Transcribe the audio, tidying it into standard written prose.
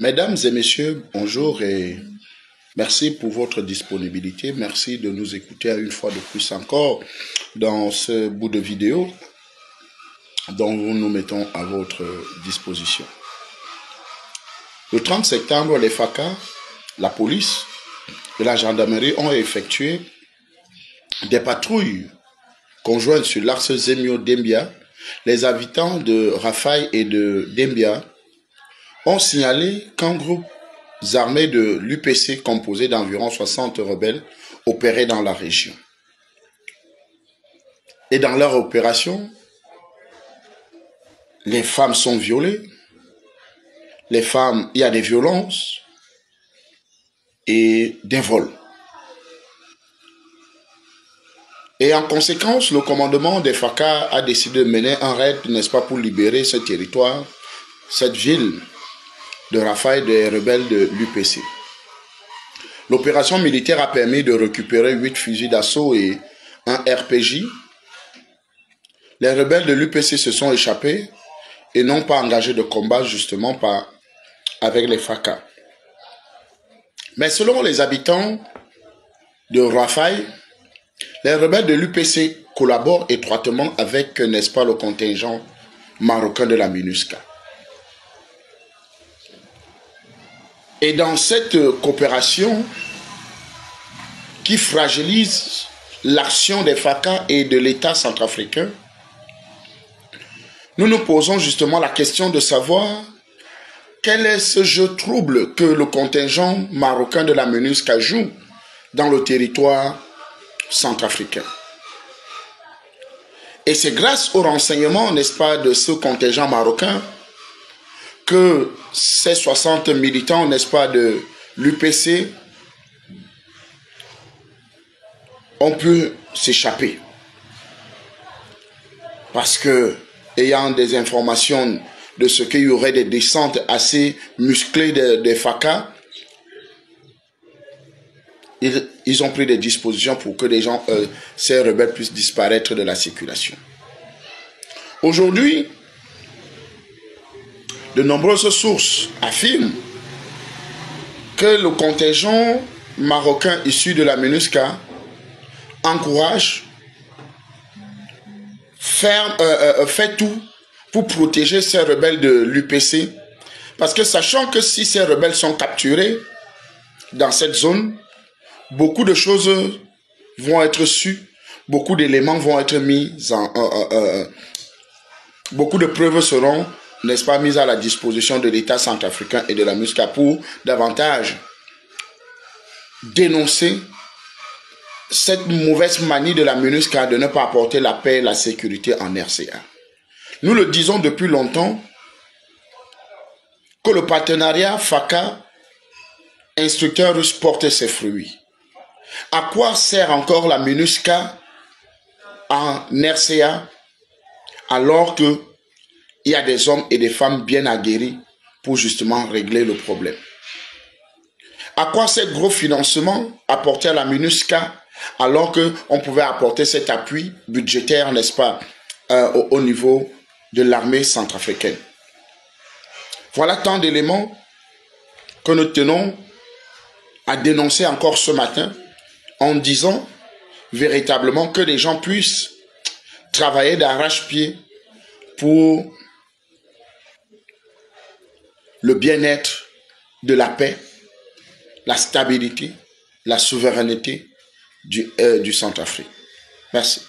Mesdames et messieurs, bonjour et merci pour votre disponibilité. Merci de nous écouter une fois de plus encore dans ce bout de vidéo dont nous mettons à votre disposition. Le 30 septembre, les FACA, la police et la gendarmerie ont effectué des patrouilles conjointes sur l'axe Zemio-Dembia. Les habitants de Rafai et de Dembia ont signalé qu'un groupe armé de l'UPC composé d'environ 60 rebelles opérait dans la région. Et dans leur opération, les femmes sont violées, il y a des violences et des vols. Et en conséquence, le commandement des FACA a décidé de mener un raid, n'est-ce pas, pour libérer ce territoire, cette ville de Rafai des rebelles de l'UPC. L'opération militaire a permis de récupérer 8 fusils d'assaut et un RPG. Les rebelles de l'UPC se sont échappés et n'ont pas engagé de combat justement avec les FACA. Mais selon les habitants de Rafai, les rebelles de l'UPC collaborent étroitement avec, n'est-ce pas, le contingent marocain de la MINUSCA. Et dans cette coopération qui fragilise l'action des FACA et de l'État centrafricain, nous nous posons justement la question de savoir quel est ce jeu trouble que le contingent marocain de la MINUSCA joue dans le territoire centrafricain. Et c'est grâce au renseignement, n'est-ce pas, de ce contingent marocain que ces 60 militants, n'est-ce pas, de l'UPC ont pu s'échapper. Parce que, ayant des informations de ce qu'il y aurait des descentes assez musclées des FACA, ils ont pris des dispositions pour que ces rebelles puissent disparaître de la circulation. Aujourd'hui, de nombreuses sources affirment que le contingent marocain issu de la MINUSCA encourage, fait tout pour protéger ces rebelles de l'UPC. Parce que sachant que si ces rebelles sont capturés dans cette zone, beaucoup de choses vont être sues, beaucoup d'éléments vont être mis beaucoup de preuves seront, n'est-ce pas, mises à la disposition de l'État centrafricain et de la MINUSCA pour davantage dénoncer cette mauvaise manie de la MINUSCA de ne pas apporter la paix et la sécurité en RCA. Nous le disons depuis longtemps que le partenariat FACA instructeur russe porte ses fruits. À quoi sert encore la MINUSCA en RCA alors qu'il y a des hommes et des femmes bien aguerris pour justement régler le problème? À quoi ces gros financements apportés à la MINUSCA alors qu'on pouvait apporter cet appui budgétaire, n'est-ce pas, au niveau de l'armée centrafricaine? Voilà tant d'éléments que nous tenons à dénoncer encore ce matin en disant véritablement que les gens puissent travailler d'arrache-pied pour le bien-être de la paix, la stabilité, la souveraineté du Centrafrique. Merci.